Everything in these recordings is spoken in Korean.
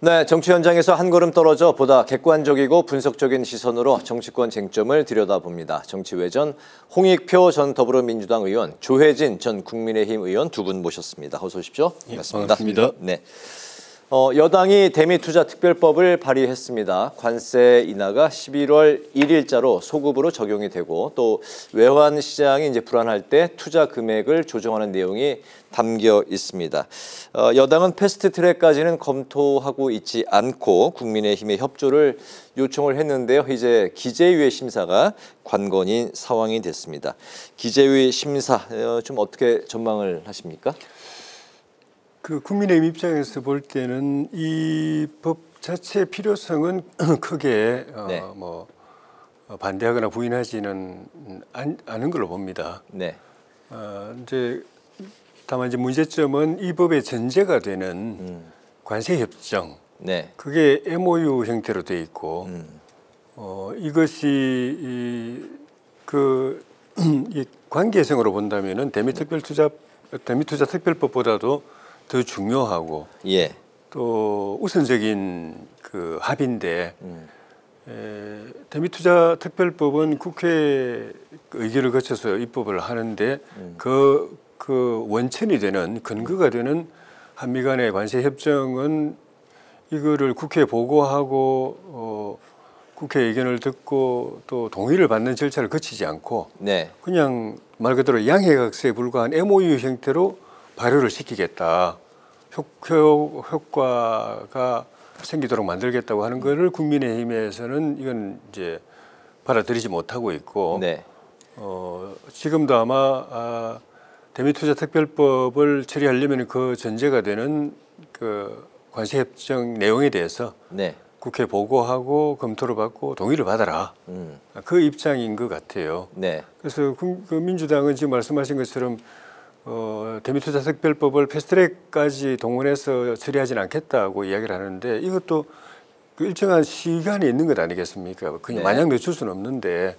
네, 정치 현장에서 한 걸음 떨어져 보다 객관적이고 분석적인 시선으로 정치권 쟁점을 들여다봅니다. 정치외전 홍익표 전 더불어민주당 의원, 조혜진 전 국민의힘 의원 두 분 모셨습니다. 어서 오십시오. 반갑습니다. 네. 여당이 대미투자특별법을 발의했습니다. 관세 인하가 11월 1일자로 소급으로 적용이 되고 또 외환 시장이 이제 불안할 때 투자 금액을 조정하는 내용이 담겨 있습니다. 여당은 패스트트랙까지는 검토하고 있지 않고 국민의힘의 협조를 요청을 했는데요. 이제 기재위의 심사가 관건인 상황이 됐습니다. 기재위 심사 좀 어떻게 전망을 하십니까? 국민의힘 입장에서 볼 때는 이 법 자체의 필요성은 크게 네. 반대하거나 부인하지는 않은 걸로 봅니다. 네. 다만 이제 문제점은 이 법의 전제가 되는 관세 협정. 네. 그게 MOU 형태로 돼 있고 이것이 이 관계성으로 본다면은 대미투자특별법보다도 더 중요하고 예. 또 우선적인 그 합의인데 대미투자특별법은 국회 의결을 거쳐서 입법을 하는데 그 원천이 되는 근거가 되는 한미 간의 관세 협정은 이거를 국회에 보고하고 국회 의견을 듣고 또 동의를 받는 절차를 거치지 않고 네. 그냥 말 그대로 양해각서에 불과한 MOU 형태로 발효를 시키겠다. 효과가 생기도록 만들겠다고 하는 것을 국민의힘에서는 이건 이제 받아들이지 못하고 있고 네. 지금도 아마 대미투자특별법을 처리하려면 그 전제가 되는 그 관세협정 내용에 대해서 네. 국회 보고하고 검토를 받고 동의를 받아라. 그 입장인 것 같아요. 네. 그래서 그 민주당은 지금 말씀하신 것처럼 대미투자특별법을 패스트트랙까지 동원해서 처리하지는 않겠다고 이야기를 하는데 이것도 그 일정한 시간이 있는 것 아니겠습니까? 그냥 네. 마냥 늦출 수는 없는데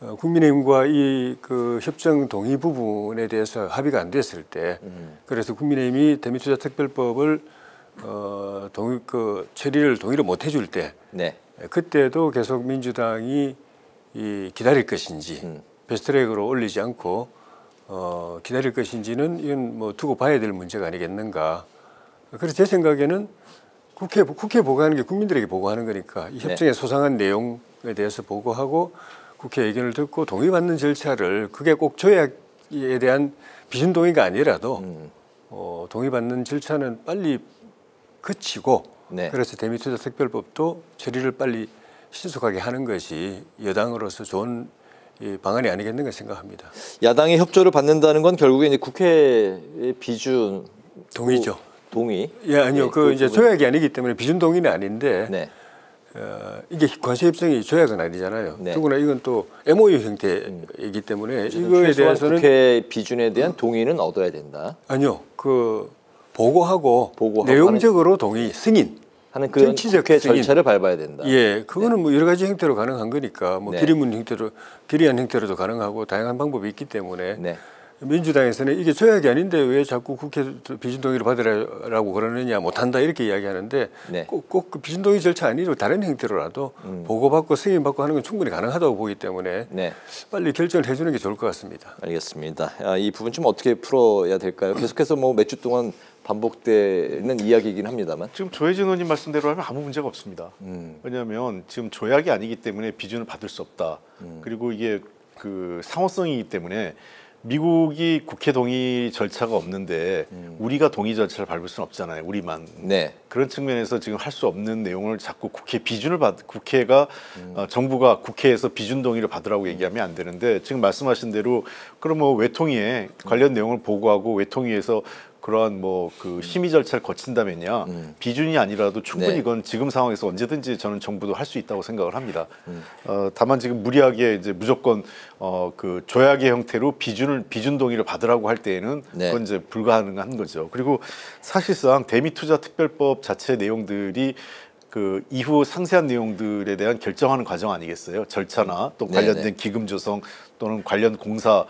국민의힘과 이 그 협정 동의 부분에 대해서 합의가 안 됐을 때 그래서 국민의힘이 대미투자특별법을 처리를 못 해줄 때 네. 그때도 계속 민주당이 기다릴 것인지 패스트트랙으로 올리지 않고 기다릴 것인지는 이건 뭐 두고 봐야 될 문제가 아니겠는가. 그래서 제 생각에는 국회에 보고하는 게 국민들에게 보고하는 거니까 이 협정의 소상한 내용에 대해서 보고하고 국회 의견을 듣고 동의받는 절차를 그게 꼭 조약에 대한 비준 동의가 아니라도 동의받는 절차는 빨리 거치고 네. 그래서 대미투자특별법도 처리를 빨리 신속하게 하는 것이 여당으로서 좋은 방안이 아니겠는가 생각합니다. 야당의 협조를 받는다는 건 결국에 이제 국회의 비준 동의죠. 동의. 예, 아니요. 네, 이제 조약이 아니기 때문에 비준 동의는 아닌데 네. 이게 관세협정이 조약은 아니잖아요. 네. 더구나 이건 또 MOU 형태이기 때문에 이거에 대해서는 국회 비준에 대한 동의는 얻어야 된다. 아니요. 보고하고 내용적으로 동의 승인. 하는 그 정치적 국회 승인. 절차를 밟아야 된다. 예, 그거는 뭐 여러 가지 형태로 가능한 거니까 뭐 네. 결의문 형태로 결의안 형태로도 가능하고 다양한 방법이 있기 때문에 네. 민주당에서는 이게 조약이 아닌데 왜 자꾸 국회 비준 동의를 받으라고 그러느냐 못한다 이렇게 이야기하는데 네. 꼭 그 비준 동의 절차 아니고 다른 형태로라도 보고받고 승인받고 하는 건 충분히 가능하다고 보기 때문에 네. 빨리 결정을 해주는 게 좋을 것 같습니다. 알겠습니다. 이 부분 좀 어떻게 풀어야 될까요? 계속해서 뭐 몇 주 동안 반복되는 이야기이긴 합니다만. 지금 조혜진 의원님 말씀대로 하면 아무 문제가 없습니다. 왜냐하면 지금 조약이 아니기 때문에 비준을 받을 수 없다. 그리고 이게 그 상호성이기 때문에 미국이 국회 동의 절차가 없는데 우리가 동의 절차를 밟을 수는 없잖아요. 우리만. 네. 그런 측면에서 지금 할 수 없는 내용을 자꾸 국회가 정부가 국회에서 비준 동의를 받으라고 얘기하면 안 되는데 지금 말씀하신 대로 그럼 뭐 외통위에 관련 내용을 보고하고 외통위에서 그러한 뭐 그 심의 절차를 거친다면야 비준이 아니라도 충분히 네. 이건 지금 상황에서 언제든지 저는 정부도 할 수 있다고 생각을 합니다. 다만 지금 무리하게 이제 무조건 그 조약의 형태로 비준 동의를 받으라고 할 때에는 네. 그건 이제 불가능한 거죠. 그리고 사실상 대미투자특별법 자체 내용들이 그 이후 상세한 내용들에 대한 결정하는 과정 아니겠어요? 절차나 또 관련된 네네. 기금 조성 또는 관련 공사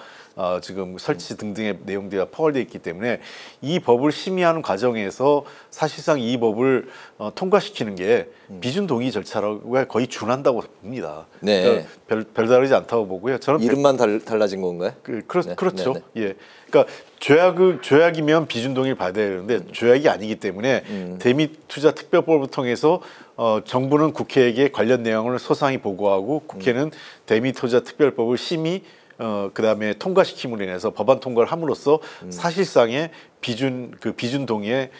지금 설치 등등의 내용들이 포괄되어 있기 때문에 이 법을 심의하는 과정에서 사실상 이 법을 통과시키는 게 비준 동의 절차라고 거의 준한다고 봅니다. 네. 그러니까 별다르지 않다고 보고요. 저는 이름만 달라진 건가요? 그렇죠. 네, 예. 그러니까 조약이면 비준 동의를 받아야 되는데 조약이 아니기 때문에 대미투자특별법을 통해서 정부는 국회에게 관련 내용을 소상히 보고하고 국회는 대미투자특별법을 심의 그다음에 통과시킴으로 인해서 법안 통과를 함으로써 사실상의 비준 동의에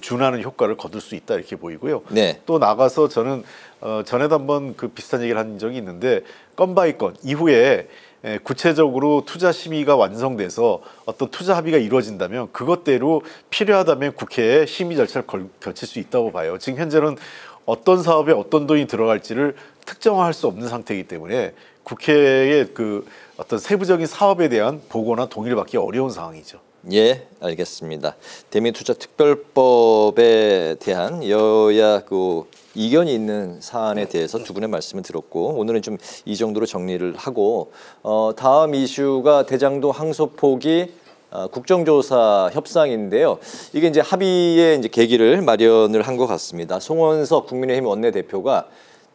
준하는 효과를 거둘 수 있다 이렇게 보이고요. 네. 또 나가서 저는 전에도 한번 비슷한 얘기를 한 적이 있는데 건바이 건 이후에 구체적으로 투자 심의가 완성돼서 어떤 투자 합의가 이루어진다면 그것대로 필요하다면 국회에 심의 절차를 거칠 수 있다고 봐요. 지금 현재는 어떤 사업에 어떤 돈이 들어갈지를 특정화할 수 없는 상태이기 때문에 국회의 어떤 세부적인 사업에 대한 보고나 동의를 받기 어려운 상황이죠. 예, 알겠습니다. 대미투자특별법에 대한 여야 이견이 있는 사안에 대해서 두 분의 말씀을 들었고 오늘은 좀 이 정도로 정리를 하고 다음 이슈가 대장동 항소포기 국정조사 협상인데요. 이게 이제 합의의 이제 계기를 마련을 한 것 같습니다. 송원석 국민의힘 원내대표가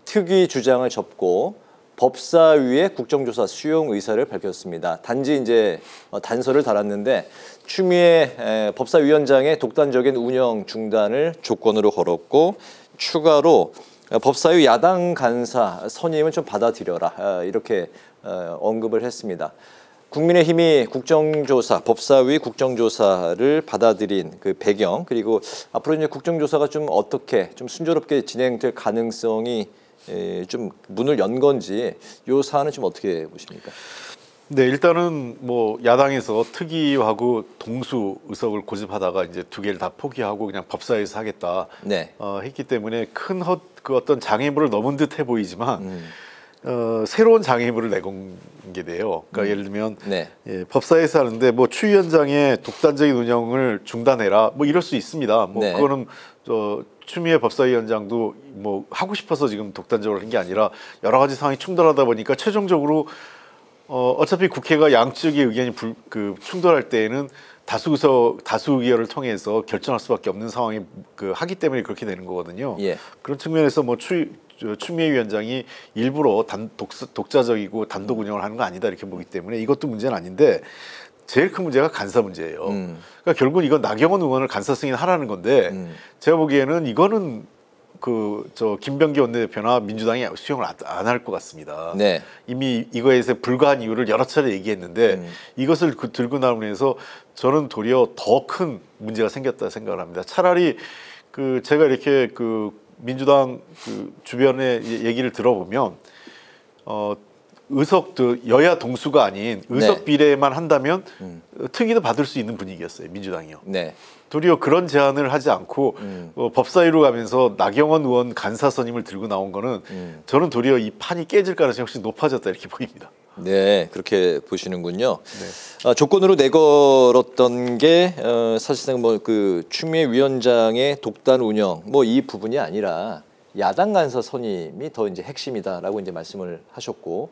특위 주장을 접고 법사위에 국정조사 수용 의사를 밝혔습니다. 단지 이제 단서를 달았는데 추미애 법사위원장의 독단적인 운영 중단을 조건으로 걸었고 추가로 법사위 야당 간사 선임은 좀 받아들여라 이렇게 언급을 했습니다. 국민의힘이 국정조사, 법사위 국정조사를 받아들인 그 배경 그리고 앞으로 이제 국정조사가 좀 어떻게 좀 순조롭게 진행될 가능성이 좀 문을 연 건지 이 사안은 좀 어떻게 보십니까? 네, 일단은 뭐 야당에서 특위하고 동수 의석을 고집하다가 이제 두 개를 다 포기하고 그냥 법사위에서 하겠다 네. 했기 때문에 큰 어떤 장애물을 넘은 듯해 보이지만 새로운 장애물을 내건 게 돼요. 그러니까 예를 들면 네. 법사위에서 하는데 뭐 추위원장의 독단적인 운영을 중단해라 뭐 이럴 수 있습니다. 뭐 네. 그거는 추미애 법사위원장도 뭐 하고 싶어서 지금 독단적으로 한 게 아니라 여러 가지 상황이 충돌하다 보니까 최종적으로 어차피 국회가 양측의 의견이 충돌할 때에는 다수 의결을 통해서 결정할 수밖에 없는 상황이 하기 때문에 그렇게 되는 거거든요. 예. 그런 측면에서 뭐 추미애 위원장이 일부러 독자적이고 단독 운영을 하는 거 아니다 이렇게 보기 때문에 이것도 문제는 아닌데 제일 큰 문제가 간사 문제예요. 그러니까 결국은 이건 나경원 의원을 간사 승인하라는 건데 제가 보기에는 이거는 김병기 원내대표나 민주당이 수용을 안 할 것 같습니다. 네. 이미 이거에서 불가한 이유를 여러 차례 얘기했는데 이것을 들고 나오면서 저는 도리어 더 큰 문제가 생겼다 생각을 합니다. 차라리 제가 이렇게 민주당 주변의 얘기를 들어보면 여야 동수가 아닌 의석 네. 비례만 한다면 특위도 받을 수 있는 분위기였어요. 민주당이요. 네. 도리어 그런 제안을 하지 않고 법사위로 가면서 나경원 의원 간사 선임을 들고 나온 거는 저는 도리어 이 판이 깨질 가능성이 훨씬 높아졌다 이렇게 보입니다. 네, 그렇게 보시는군요. 네. 조건으로 내걸었던 게 사실상 뭐 추미애 위원장의 독단 운영 뭐 이 부분이 아니라 야당 간사 선임이 더 이제 핵심이다라고 이제 말씀을 하셨고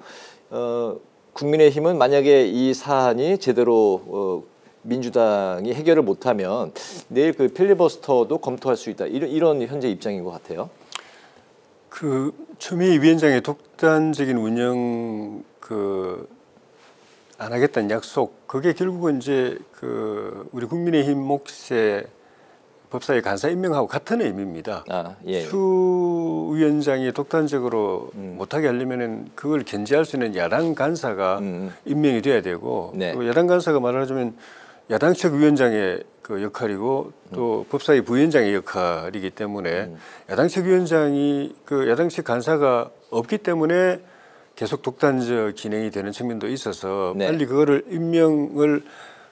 국민의힘은 만약에 이 사안이 제대로 민주당이 해결을 못하면 내일 필리버스터도 검토할 수 있다 이런 현재 입장인 것 같아요. 추미애 위원장의 독단적인 운영 안 하겠다는 약속 그게 결국은 이제 우리 국민의힘 몫의 법사위 간사 임명하고 같은 의미입니다. 예. 추 위원장이 독단적으로 못하게 하려면은 그걸 견제할 수 있는 야당 간사가 임명이 돼야 되고 네. 또 야당 간사가 말하자면 야당 측 위원장의 역할이고 또 법사위 부위원장의 역할이기 때문에 야당 측 위원장이 야당 측 간사가 없기 때문에 계속 독단적 진행이 되는 측면도 있어서 네. 빨리 그거를 임명을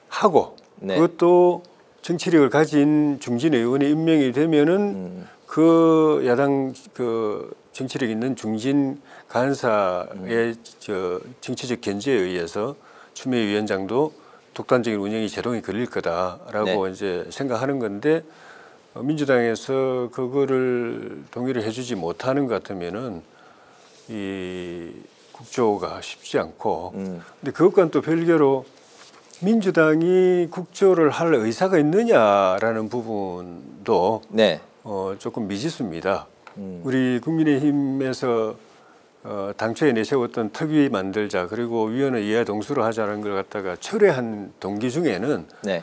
하고 네. 그것도 정치력을 가진 중진 의원이 임명이 되면은 야당 정치력 있는 중진 간사의 정치적 견제에 의해서 추미애 위원장도 독단적인 운영이 제동이 걸릴 거다라고 네. 이제 생각하는 건데 민주당에서 그거를 동의를 해주지 못하는 것 같으면은 이 국조가 쉽지 않고 근데 그것과는 또 별개로 민주당이 국조를 할 의사가 있느냐라는 부분도 네. 조금 미지수입니다. 우리 국민의힘에서 당초에 내세웠던 특위 만들자 그리고 위원회 이하 동수로 하자는 걸 갖다가 철회한 동기 중에는 네.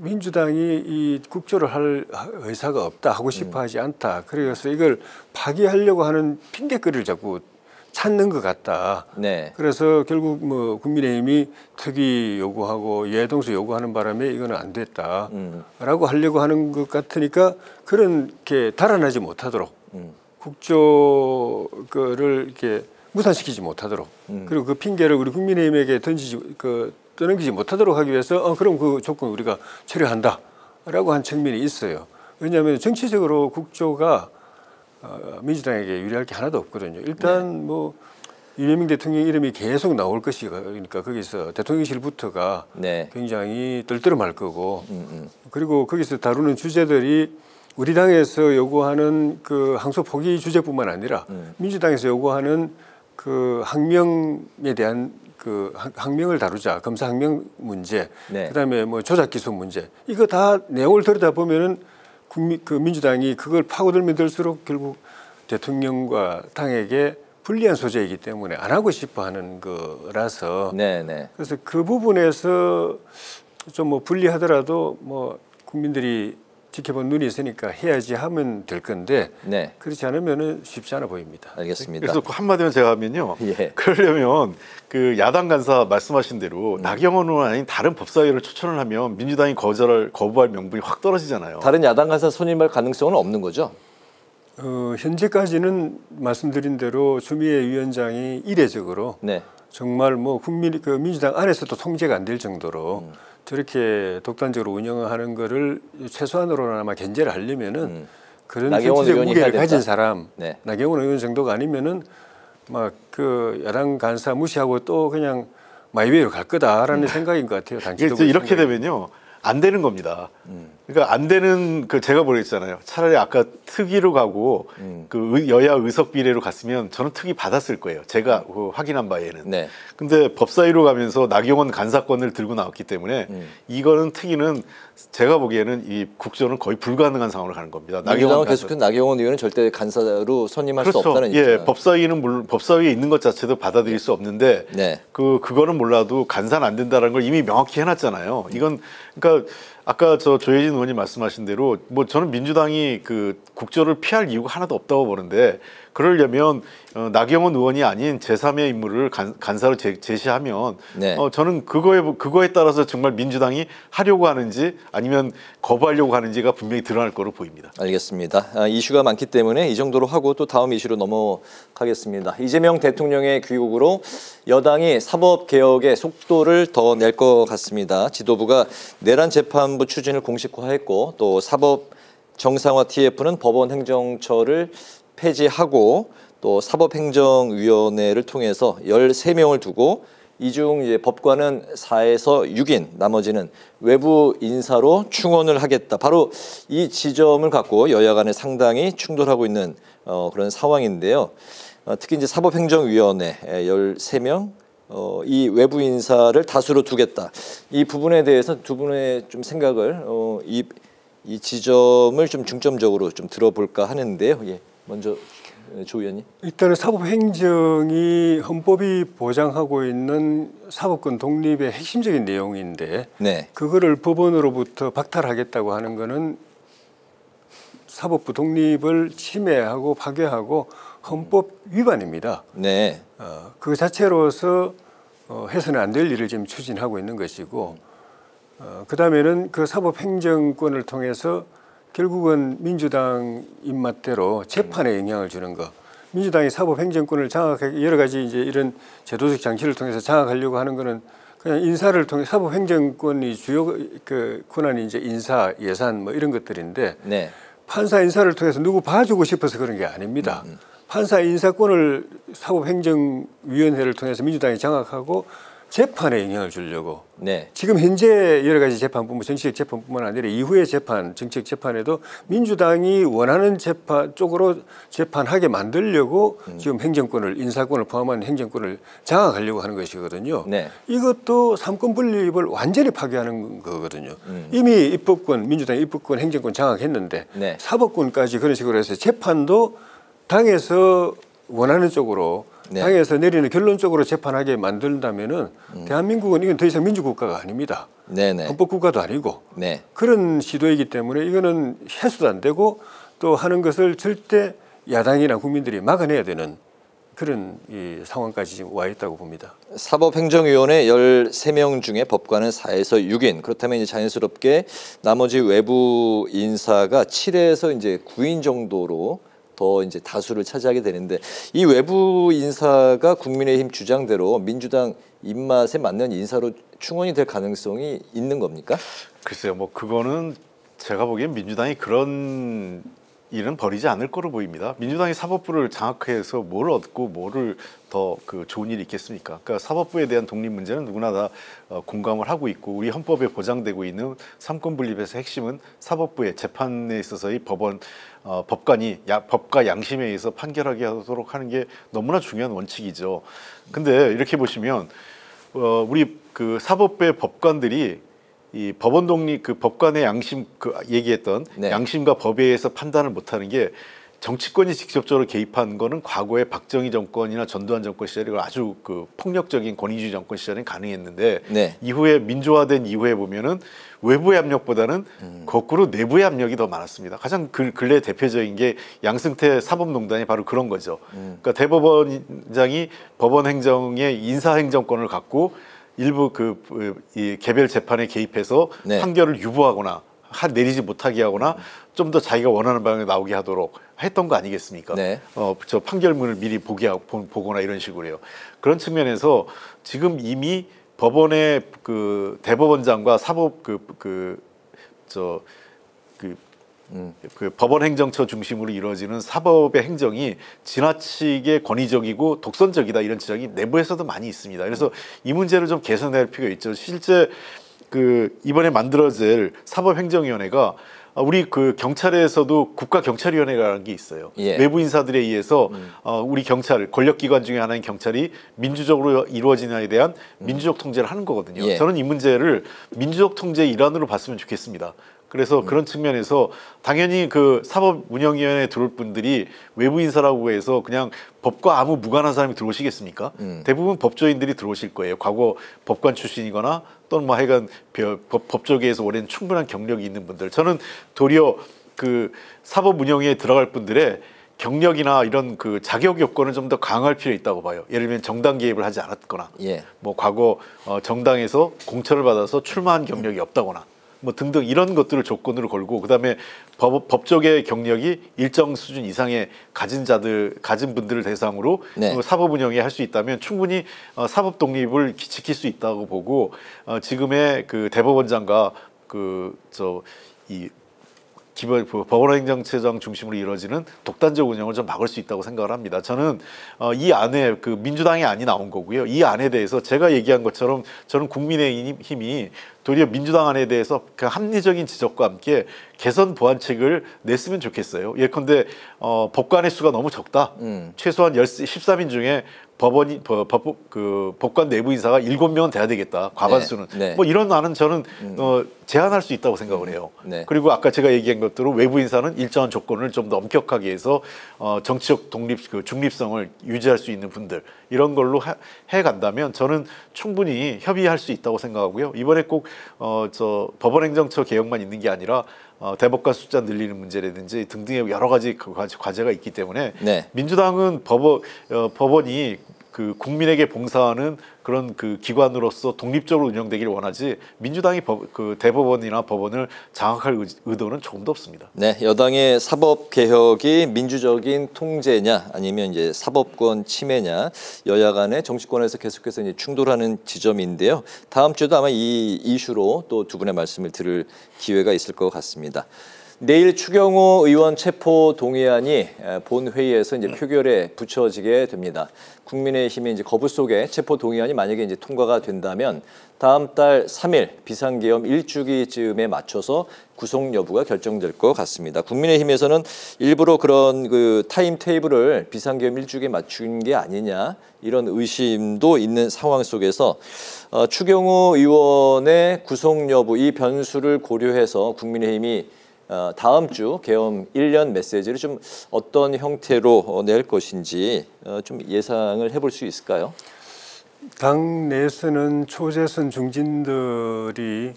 민주당이 이 국조를 할 의사가 없다, 하고 싶어 하지 않다. 그래서 이걸 파기하려고 하는 핑계거리를 자꾸 찾는 것 같다. 네. 그래서 결국 뭐 국민의힘이 특위 요구하고 예동수 요구하는 바람에 이거는 안 됐다라고 하려고 하는 것 같으니까 그렇게 달아나지 못하도록 국조 거를 이렇게 무산시키지 못하도록 그리고 그 핑계를 우리 국민의힘에게 떠넘기지 못하도록 하기 위해서 그럼 그 조건 우리가 철회한다라고 한 측면이 있어요. 왜냐하면 정치적으로 국조가 민주당에게 유리할 게 하나도 없거든요. 일단 뭐 이재명 대통령 이름이 계속 나올 것이니까 그러니까 거기서 대통령실부터가 네. 굉장히 떨떠름할 거고 그리고 거기서 다루는 주제들이 우리 당에서 요구하는 그 항소 포기 주제뿐만 아니라 민주당에서 요구하는 그 항명에 대한 그 항명을 다루자 검사 항명 문제, 네. 그다음에 뭐 조작 기소 문제 이거 다 내용을 들여다 보면은 그 민주당이 그걸 파고들면 들수록 결국 대통령과 당에게 불리한 소재이기 때문에 안 하고 싶어하는 거라서 네. 그래서 그 부분에서 좀 뭐 불리하더라도 뭐 국민들이 지켜본 눈이 있으니까 해야지 하면 될 건데 네. 그렇지 않으면은 쉽지 않아 보입니다. 알겠습니다. 그래서 한마디만 제가 하면요. 예. 그러려면 그 야당 간사 말씀하신 대로 나경원 의원 아닌 다른 법사위를 추천을 하면 민주당이 거부할 명분이 확 떨어지잖아요. 다른 야당 간사 선임할 가능성은 없는 거죠? 현재까지는 말씀드린 대로 추미애 위원장이 이례적으로 네. 정말 뭐 민주당 안에서도 통제가 안 될 정도로 저렇게 독단적으로 운영하는 거를 최소한으로나마 견제를 하려면은 그런 나경원 정치적 의원이 무게를 해야 가진 된다? 사람, 네. 나경원 의원 정도가 아니면은 막 그 야당 간사 무시하고 또 그냥 마이웨이로 갈 거다라는 생각인 것 같아요. 단기적으로 이렇게 되면요. 안 되는 겁니다. 그러니까 안 되는 그 제가 모르겠잖아요. 차라리 아까 특위로 가고 그 여야 의석 비례로 갔으면 저는 특위 받았을 거예요. 제가 확인한 바에는. 네. 근데 법사위로 가면서 나경원 간사권을 들고 나왔기 때문에 이거는 특위는 제가 보기에는 이 국조는 거의 불가능한 상황으로 가는 겁니다. 민주당은 계속해서 나경원 의원은 절대 간사로 선임할 수 없다는 입장. 예, 법사위는 물론 법사위에 있는 것 자체도 받아들일 수 없는데 네. 그거는 몰라도 간사는 안 된다는 걸 이미 명확히 해놨잖아요. 이건 그러니까 아까 조혜진 의원님 말씀하신 대로 뭐 저는 민주당이 그 국조를 피할 이유가 하나도 없다고 보는데 그러려면 나경원 의원이 아닌 제3의 인물을 간사로 제시하면 네. 저는 그거에 따라서 정말 민주당이 하려고 하는지 아니면 거부하려고 하는지가 분명히 드러날 거로 보입니다. 알겠습니다. 이슈가 많기 때문에 이 정도로 하고 또 다음 이슈로 넘어가겠습니다. 이재명 대통령의 귀국으로 여당이 사법개혁의 속도를 더 낼 것 같습니다. 지도부가 내란 재판부 추진을 공식화했고 또 사법 정상화 TF는 법원 행정처를 폐지하고 또 사법행정위원회를 통해서 13명을 두고 이 중 이제 법관은 4에서 6인, 나머지는 외부 인사로 충원을 하겠다. 바로 이 지점을 갖고 여야 간에 상당히 충돌하고 있는 그런 상황인데요. 특히 이제 사법행정위원회 13명, 이 외부 인사를 다수로 두겠다. 이 부분에 대해서 두 분의 좀 생각을 이 지점을 좀 중점적으로 좀 들어볼까 하는데요. 예, 먼저 조 의원님. 일단은 사법행정이 헌법이 보장하고 있는 사법권 독립의 핵심적인 내용인데 네. 그거를 법원으로부터 박탈하겠다고 하는 거는 사법부 독립을 침해하고 파괴하고 헌법 위반입니다. 네. 그 자체로서 해서는 안 될 일을 지금 추진하고 있는 것이고 그 다음에는 그 사법행정권을 통해서 결국은 민주당 입맛대로 재판에 영향을 주는 거. 민주당이 사법행정권을 장악하기 여러 가지 이제 이런 제도적 장치를 통해서 장악하려고 하는 거는 그냥 인사를 통해 사법행정권이 주요 그 권한이 이제 인사, 예산 뭐 이런 것들인데 네. 판사 인사를 통해서 누구 봐주고 싶어서 그런 게 아닙니다. 판사 인사권을 사법행정위원회를 통해서 민주당이 장악하고 재판에 영향을 주려고 네. 지금 현재 여러 가지 재판뿐만 정치적 재판뿐만 아니라 이후의 재판, 정치적 재판에도 민주당이 원하는 재판 쪽으로 재판하게 만들려고 지금 행정권을 인사권을 포함한 행정권을 장악하려고 하는 것이거든요. 네. 이것도 삼권 분립을 완전히 파괴하는 거거든요. 이미 입법권, 민주당이 입법권, 행정권 장악했는데 네. 사법권까지 그런 식으로 해서 재판도 당에서 원하는 쪽으로 네. 당에서 내리는 결론적으로 재판하게 만든다면은 대한민국은 이건 더 이상 민주국가가 아닙니다. 네네. 헌법국가도 아니고 네. 그런 시도이기 때문에 이거는 해소도 안 되고 또 하는 것을 절대 야당이나 국민들이 막아내야 되는 그런 이 상황까지 지금 와 있다고 봅니다. 사법행정위원회 13명 중에 법관은 4에서 6인. 그렇다면 이제 자연스럽게 나머지 외부 인사가 7에서 이제 9인 정도로 더 이제 다수를 차지하게 되는데 이 외부 인사가 국민의힘 주장대로 민주당 입맛에 맞는 인사로 충원이 될 가능성이 있는 겁니까? 글쎄요, 뭐 그거는 제가 보기엔 민주당이 그런 일은 벌이지 않을 거로 보입니다. 민주당이 사법부를 장악해서 뭘 얻고 뭐를 더 그 좋은 일이 있겠습니까? 그러니까 사법부에 대한 독립 문제는 누구나 다 공감을 하고 있고 우리 헌법에 보장되고 있는 삼권 분립에서 핵심은 사법부의 재판에 있어서의 법관이 법과 양심에 의해서 판결하게 하도록 하는 게 너무나 중요한 원칙이죠. 근데 이렇게 보시면 우리 그 사법부의 법관들이 이 법원 독립 그 법관의 양심 그 얘기했던 네. 양심과 법에 의해서 판단을 못하는 게 정치권이 직접적으로 개입한 거는 과거의 박정희 정권이나 전두환 정권 시절에 아주 그 폭력적인 권위주의 정권 시절엔 가능했는데 네. 이후에 민주화된 이후에 보면은 외부의 압력보다는 거꾸로 내부의 압력이 더 많았습니다. 가장 근래 대표적인 게 양승태 사법농단이 바로 그런 거죠. 그러니까 대법원장이 법원 행정의 인사 행정권을 갖고 일부 이 개별 재판에 개입해서 네. 판결을 유보하거나 내리지 못하게 하거나 좀 더 자기가 원하는 방향에 나오게 하도록 했던 거 아니겠습니까? 네. 저 판결문을 미리 보거나 이런 식으로요. 그런 측면에서 지금 이미 법원의 그 대법원장과 사법 그 법원 행정처 중심으로 이루어지는 사법의 행정이 지나치게 권위적이고 독선적이다 이런 지적이 내부에서도 많이 있습니다. 그래서 이 문제를 좀 개선해야 할 필요가 있죠. 실제 그 이번에 만들어질 사법행정위원회가 우리 그 경찰에서도 국가경찰위원회라는 게 있어요. 예. 외부 인사들에 의해서 우리 경찰 권력기관 중에 하나인 경찰이 민주적으로 이루어지냐에 대한 민주적 통제를 하는 거거든요. 예. 저는 이 문제를 민주적 통제의 일환으로 봤으면 좋겠습니다. 그래서 그런 측면에서 당연히 그 사법운영위원회에 들어올 분들이 외부 인사라고 해서 그냥 법과 아무 무관한 사람이 들어오시겠습니까? 대부분 법조인들이 들어오실 거예요. 과거 법관 출신이거나 또는 뭐 하여간 법조계에서 오랜 충분한 경력이 있는 분들. 저는 도리어 그 사법운영위에 들어갈 분들의 경력이나 이런 그 자격 요건을 좀 더 강화할 필요가 있다고 봐요. 예를 들면 정당 개입을 하지 않았거나, 예. 뭐 과거 정당에서 공천을 받아서 출마한 경력이 없다거나, 뭐 등등 이런 것들을 조건으로 걸고 그다음에 법조계 경력이 일정 수준 이상의 가진 분들을 대상으로 네. 사법 운영에 할 수 있다면 충분히 사법 독립을 지킬 수 있다고 보고 지금의 그 대법원장과 이 기본 법원행정처장 중심으로 이루어지는 독단적 운영을 좀 막을 수 있다고 생각을 합니다. 저는 이 안에 그 민주당의 안이 나온 거고요. 이 안에 대해서 제가 얘기한 것처럼 저는 국민의힘이 도리어 민주당 안에 대해서 그 합리적인 지적과 함께 개선 보완책을 냈으면 좋겠어요. 예컨대 법관의 수가 너무 적다. 최소한 13인 중에 법관 내부 인사가 7명은 돼야 되겠다. 과반수는. 네, 네. 뭐 이런 안은 저는 제한할 수 있다고 생각을 해요. 네. 그리고 아까 제가 얘기한 것대로 외부 인사는 일정한 조건을 좀 더 엄격하게 해서 정치적 중립성을 유지할 수 있는 분들 이런 걸로 해 간다면 저는 충분히 협의할 수 있다고 생각하고요. 이번에 꼭 법원행정처 개혁만 있는 게 아니라 대법관 숫자 늘리는 문제라든지 등등의 여러 가지 과제가 있기 때문에 네. 민주당은 법원이 그 국민에게 봉사하는 그런 그 기관으로서 독립적으로 운영되기를 원하지 민주당이 그 대법원이나 법원을 장악할 의도는 조금도 없습니다. 네, 여당의 사법 개혁이 민주적인 통제냐 아니면 이제 사법권 침해냐 여야 간의 정치권에서 계속해서 이제 충돌하는 지점인데요. 다음 주도 아마 이 이슈로 또 두 분의 말씀을 들을 기회가 있을 것 같습니다. 내일 추경호 의원 체포 동의안이 본회의에서 이제 표결에 붙여지게 됩니다. 국민의힘이 이제 거부 속에 체포 동의안이 만약에 이제 통과가 된다면 다음 달 3일 비상계엄 1주기쯤에 맞춰서 구속 여부가 결정될 것 같습니다. 국민의힘에서는 일부러 그런 그 타임 테이블을 비상계엄 1주기에 맞춘 게 아니냐 이런 의심도 있는 상황 속에서 추경호 의원의 구속 여부 이 변수를 고려해서 국민의힘이 다음 주 계엄 1년 메시지를 좀 어떤 형태로 낼 것인지 좀 예상을 해볼 수 있을까요? 당 내에서는 초재선 중진들이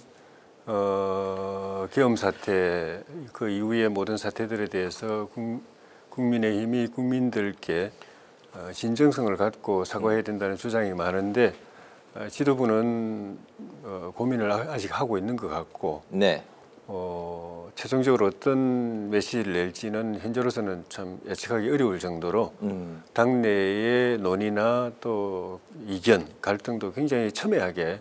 계엄 사태 그 이후의 모든 사태들에 대해서 국민의힘이 국민들께 진정성을 갖고 사과해야 된다는 주장이 많은데 지도부는 고민을 아직 하고 있는 것 같고 네. 최종적으로 어떤 메시지를 낼지는 현재로서는 참 예측하기 어려울 정도로 당내의 논의나 또 이견, 갈등도 굉장히 첨예하게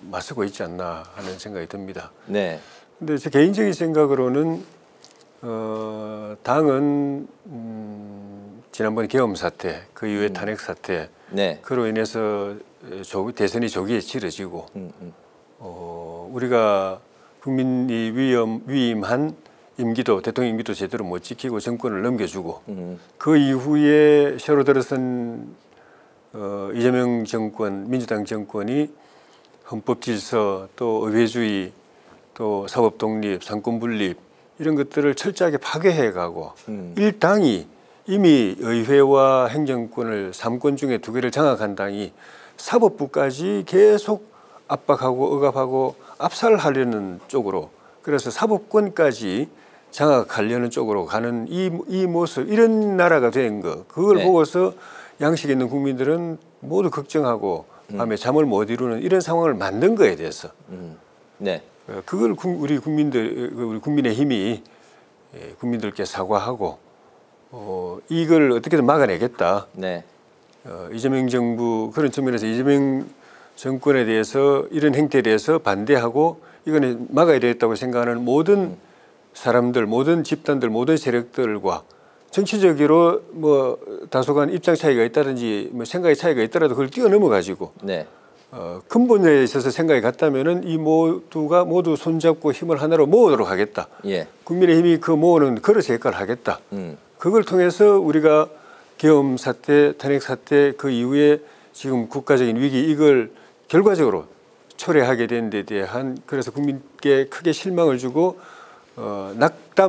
맞서고 있지 않나 하는 생각이 듭니다. 네. 근데 제 개인적인 생각으로는 당은 지난번 계엄 사태, 그 이후에 탄핵 사태, 네. 그로 인해서 대선이 조기에 치러지고 우리가 국민이 위임한 임기도 대통령 임기도 제대로 못 지키고 정권을 넘겨주고 그 이후에 새로 들어선 이재명 정권, 민주당 정권이 헌법 질서, 또 의회주의, 또 사법 독립, 상권 분립 이런 것들을 철저하게 파괴해가고 일당이 이미 의회와 행정권을 3권 중에 2개를 장악한 당이 사법부까지 계속 압박하고 억압하고 압살하려는 쪽으로, 그래서 사법권까지 장악하려는 쪽으로 가는 이 모습, 이런 나라가 된 거, 그걸 보고서 양식 있는 국민들은 모두 걱정하고 밤에 잠을 못 이루는 이런 상황을 만든 거에 대해서 네. 그걸 우리 국민의힘이 국민들께 사과하고 이걸 어떻게든 막아내겠다. 네. 이재명 정부 그런 측면에서 이재명 정권에 대해서 이런 행태에 대해서 반대하고 이거는 막아야 되겠다고 생각하는 모든 사람들, 모든 집단들, 모든 세력들과 정치적으로 뭐 다소간 입장 차이가 있다든지 뭐 생각의 차이가 있더라도 그걸 뛰어넘어 가지고 네. 근본에 있어서 생각이 같다면은 이 모두가 모두 손잡고 힘을 하나로 모으도록 하겠다. 예. 국민의힘이 그 모으는 그릇의 역할을 하겠다. 그걸 통해서 우리가 계엄 사태, 탄핵 사태 그 이후에 지금 국가적인 위기 이걸 결과적으로 초래하게 된 데 대한, 그래서 국민께 크게 실망을 주고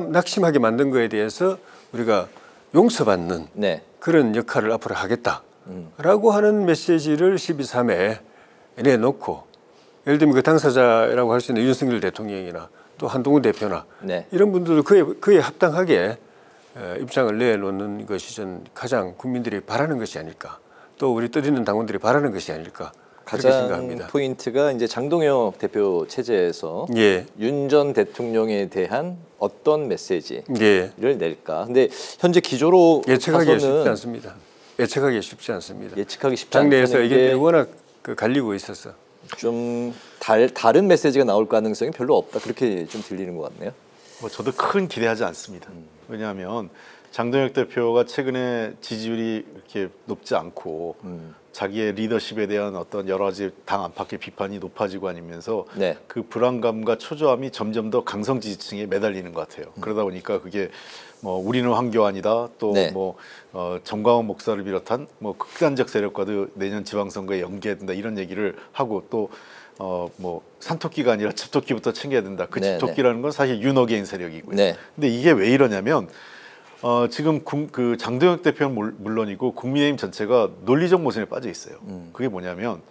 낙심하게 만든 거에 대해서 우리가 용서받는 네. 그런 역할을 앞으로 하겠다라고 하는 메시지를 12.3에 내놓고, 예를 들면 그 당사자라고 할 수 있는 윤석열 대통령이나 또 한동훈 대표나 네. 이런 분들도 그에 합당하게 입장을 내놓는 것이 전 가장 국민들이 바라는 것이 아닐까, 또 우리 뜻 있는 당원들이 바라는 것이 아닐까 그렇게 가장 생각합니다. 포인트가 이제 장동혁 대표 체제에서 예. 윤 전 대통령에 대한 어떤 메시지를 예. 낼까. 근데 현재 기조로 예측하기 쉽지 봐서는 않습니다. 예측하기 쉽지 않습니다. 예측하기 쉽지 당내에서 않다는 의견들이 게 워낙 갈리고 있어서 좀 다른 메시지가 나올 가능성이 별로 없다. 그렇게 좀 들리는 것 같네요. 뭐 저도 큰 기대하지 않습니다. 왜냐하면 장동혁 대표가 최근에 지지율이 이렇게 높지 않고 자기의 리더십에 대한 어떤 여러 가지 당 안팎의 비판이 높아지고 아니면서 네. 그 불안감과 초조함이 점점 더 강성 지지층에 매달리는 것 같아요. 그러다 보니까 그게 뭐 우리는 황교안이다, 또 네. 뭐 정광훈 목사를 비롯한 뭐 극단적 세력과도 내년 지방선거에 연계해야 된다 이런 얘기를 하고, 또 뭐 산토끼가 아니라 집토끼부터 챙겨야 된다. 그 네, 집토끼라는 건 사실 윤어게인 세력이고요. 네. 근데 이게 왜 이러냐면 지금 그 장동혁 대표는 물론이고 국민의힘 전체가 논리적 모순에 빠져 있어요. 그게 뭐냐면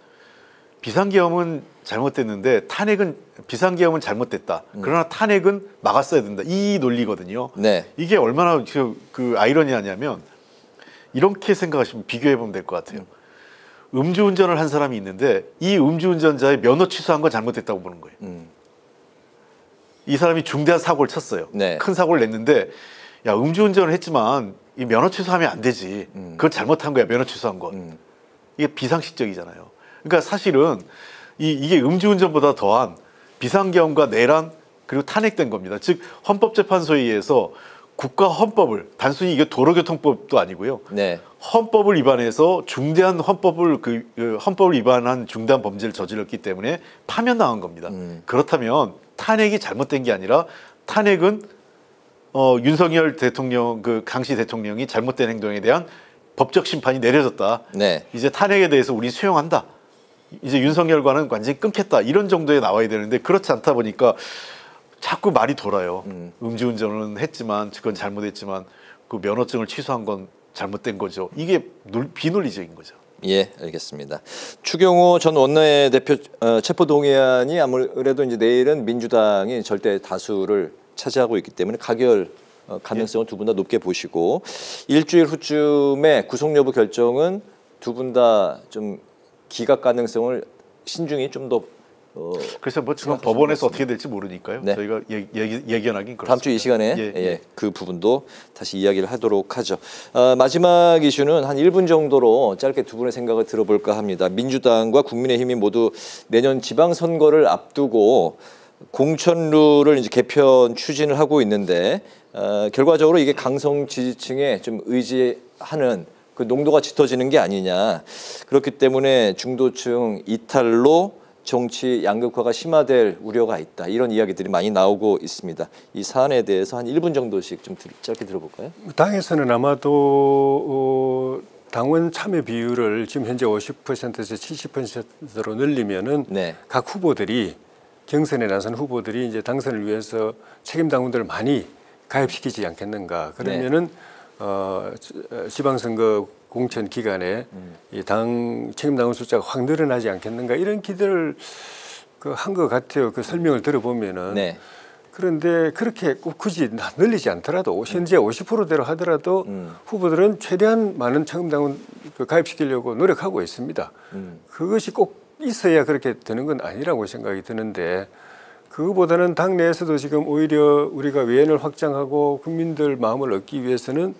비상계엄은 잘못됐는데 비상계엄은 잘못됐다. 그러나 탄핵은 막았어야 된다. 이 논리거든요. 네. 이게 얼마나 그 아이러니하냐면 이렇게 생각하시면 비교해 보면 될 것 같아요. 음주운전을 한 사람이 있는데 이 음주운전자의 면허 취소한 건 잘못됐다고 보는 거예요. 이 사람이 중대한 사고를 쳤어요. 네. 큰 사고를 냈는데 야, 음주운전을 했지만 이 면허 취소하면 안 되지. 그건 잘못한 거야, 면허 취소한 건. 이게 비상식적이잖아요. 그러니까 사실은 이게 음주운전보다 더한 비상계엄과 내란 그리고 탄핵된 겁니다. 즉 헌법재판소에 의해서 국가 헌법을 단순히 이게 도로교통법도 아니고요. 네. 헌법을 위반해서 중대한 헌법을 위반한 중대한 범죄를 저질렀기 때문에 파면당한 겁니다. 그렇다면 탄핵이 잘못된 게 아니라 탄핵은 윤석열 대통령 그 당시 대통령이 잘못된 행동에 대한 법적 심판이 내려졌다. 네. 이제 탄핵에 대해서 우리 수용한다. 이제 윤석열과는 완전히 끊겠다. 이런 정도에 나와야 되는데 그렇지 않다 보니까 자꾸 말이 돌아요. 음주운전은 했지만 그건 잘못했지만 그 면허증을 취소한 건 잘못된 거죠. 이게 비논리적인 거죠. 예, 알겠습니다. 추경호 전 원내대표 체포동의안이 아무래도 이제 내일은 민주당이 절대 다수를 차지하고 있기 때문에 가결 가능성을 두 분 다 높게 보시고 일주일 후쯤에 구속 여부 결정은 두 분 다 좀 기각 가능성을 신중히 좀 더 그래서 뭐 지금 법원에서 어떻게 될지 모르니까요. 네. 저희가 예견하긴 그렇습니다. 다음 주 이 시간에 예. 그 부분도 다시 이야기를 하도록 하죠. 마지막 이슈는 한 1분 정도로 짧게 두 분의 생각을 들어볼까 합니다. 민주당과 국민의힘이 모두 내년 지방선거를 앞두고 공천룰을 이제 개편 추진을 하고 있는데 결과적으로 이게 강성 지지층에 좀 의지하는 그 농도가 짙어지는 게 아니냐. 그렇기 때문에 중도층 이탈로 정치 양극화가 심화될 우려가 있다. 이런 이야기들이 많이 나오고 있습니다. 이 사안에 대해서 한 1분 정도씩 좀 짧게 들어볼까요? 당에서는 아마도 당원 참여 비율을 지금 현재 50%에서 70%로 늘리면은 네. 각 후보들이 경선에 나선 후보들이 이제 당선을 위해서 책임 당원들을 많이 가입시키지 않겠는가. 그러면은 지방선거 공천 기간에 이 당 책임 당원 숫자가 확 늘어나지 않겠는가 이런 기대를 한 것 같아요. 그 설명을 들어보면은. 네. 그런데 그렇게 꼭 굳이 늘리지 않더라도 현재 50%대로 하더라도 후보들은 최대한 많은 책임 당원 가입시키려고 노력하고 있습니다. 그것이 꼭 있어야 그렇게 되는 건 아니라고 생각이 드는데 그거보다는 당 내에서도 지금 오히려 우리가 외연을 확장하고 국민들 마음을 얻기 위해서는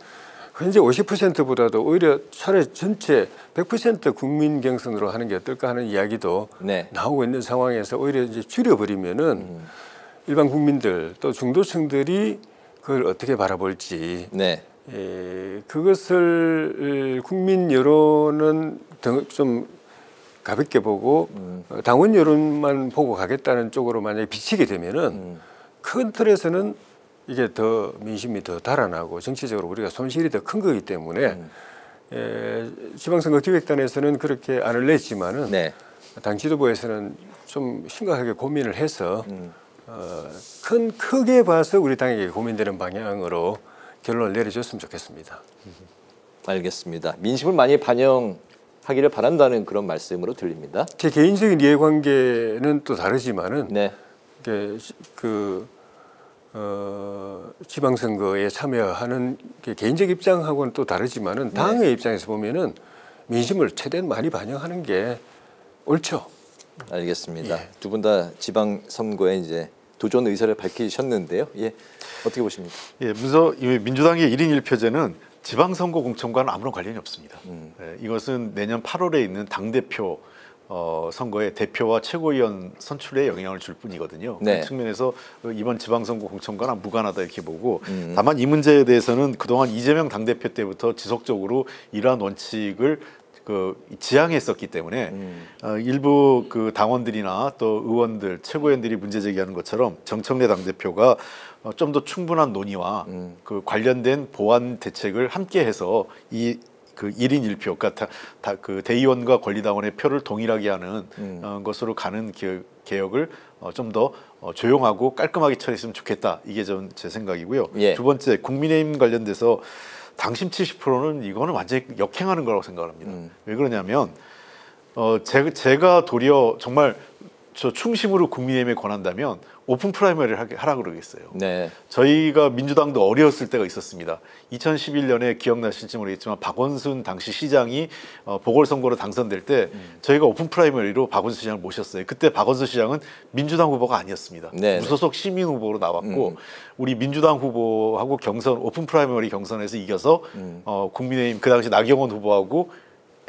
현재 50%보다도 오히려 차라리 전체 100% 국민 경선으로 하는 게 어떨까 하는 이야기도 네. 나오고 있는 상황에서 오히려 이제 줄여버리면은 일반 국민들 또 중도층들이 그걸 어떻게 바라볼지 네. 그것을 국민 여론은 좀 가볍게 보고 당원 여론만 보고 가겠다는 쪽으로 만약에 비치게 되면은 큰 틀에서는 이게 더 민심이 더 달아나고 정치적으로 우리가 손실이 더 큰 거기 때문에 지방선거 기획단에서는 그렇게 안을 냈지만은 네. 당 지도부에서는 좀 심각하게 고민을 해서 크게 봐서 우리 당에게 고민되는 방향으로 결론을 내려줬으면 좋겠습니다. 알겠습니다. 민심을 많이 반영하기를 바란다는 그런 말씀으로 들립니다. 제 개인적인 이해관계는 또 다르지만은 네. 지방선거에 참여하는 개인적 입장하고는 또 다르지만은 당의 입장에서 보면은 민심을 최대한 많이 반영하는 게 옳죠. 알겠습니다. 예. 두 분 다 지방 선거에 이제 도전 의사를 밝히셨는데요. 예. 어떻게 보십니까? 예, 민주당의 1인 1표제는 지방선거 공천과는 아무런 관련이 없습니다. 이것은 내년 8월에 있는 당대표 선거에 대표와 최고위원 선출에 영향을 줄 뿐이거든요. 네. 그 측면에서 이번 지방선거 공천과는 무관하다 이렇게 보고 다만 이 문제에 대해서는 그동안 이재명 당대표 때부터 지속적으로 이러한 원칙을 지향했었기 때문에 일부 그 당원들이나 또 의원들, 최고위원들이 문제 제기하는 것처럼 정청래 당대표가 좀 더 충분한 논의와 그 관련된 보완 대책을 함께해서 그 1인 1표, 그러니까 그 대의원과 권리당원의 표를 동일하게 하는 것으로 가는 개혁을 좀 더 조용하고 깔끔하게 처리했으면 좋겠다. 이게 좀 제 생각이고요. 예. 두 번째, 국민의힘 관련돼서 당심 70%는 이거는 완전히 역행하는 거라고 생각합니다. 왜 그러냐면 제가 도리어 정말 저 충심으로 국민의힘에 권한다면 오픈 프라이머리를 하라 그러겠어요. 네. 저희가 민주당도 어려웠을 때가 있었습니다. 2011년에 기억나실지 모르겠지만 박원순 당시 시장이 보궐선거로 당선될 때 저희가 오픈 프라이머리로 박원순 시장을 모셨어요. 그때 박원순 시장은 민주당 후보가 아니었습니다. 네네. 무소속 시민 후보로 나왔고 우리 민주당 후보하고 오픈 프라이머리 경선에서 이겨서 국민의힘 그 당시 나경원 후보하고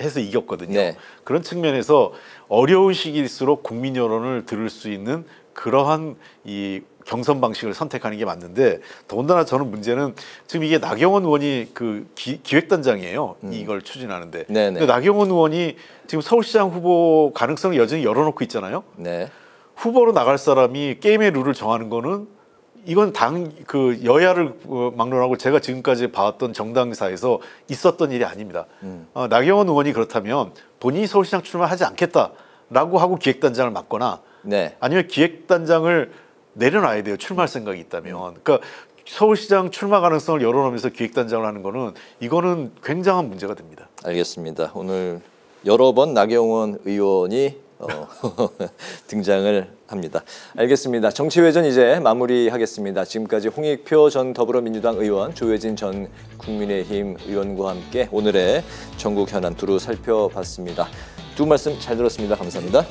해서 이겼거든요. 네. 그런 측면에서 어려운 시기일수록 국민 여론을 들을 수 있는 그러한 이 경선 방식을 선택하는 게 맞는데 더군다나 저는 문제는 지금 이게 나경원 의원이 그 기획단장이에요. 이걸 추진하는데. 네네. 근데 나경원 의원이 지금 서울시장 후보 가능성을 여전히 열어놓고 있잖아요. 네. 후보로 나갈 사람이 게임의 룰을 정하는 거는 이건 그 여야를 막론하고 제가 지금까지 봐왔던 정당사에서 있었던 일이 아닙니다. 나경원 의원이 그렇다면 본인이 서울시장 출마하지 않겠다라고 하고 기획단장을 맡거나 네. 아니면 기획단장을 내려놔야 돼요. 출마할 생각이 있다면. 그러니까 서울시장 출마 가능성을 열어놓으면서 기획단장을 하는 거는 이거는 굉장한 문제가 됩니다. 알겠습니다. 오늘 여러 번 나경원 의원이 등장을 합니다. 알겠습니다. 정치회전 이제 마무리하겠습니다. 지금까지 홍익표 전 더불어민주당 의원, 조혜진 전 국민의힘 의원과 함께 오늘의 전국 현안 두루 살펴봤습니다. 두 말씀 잘 들었습니다. 감사합니다.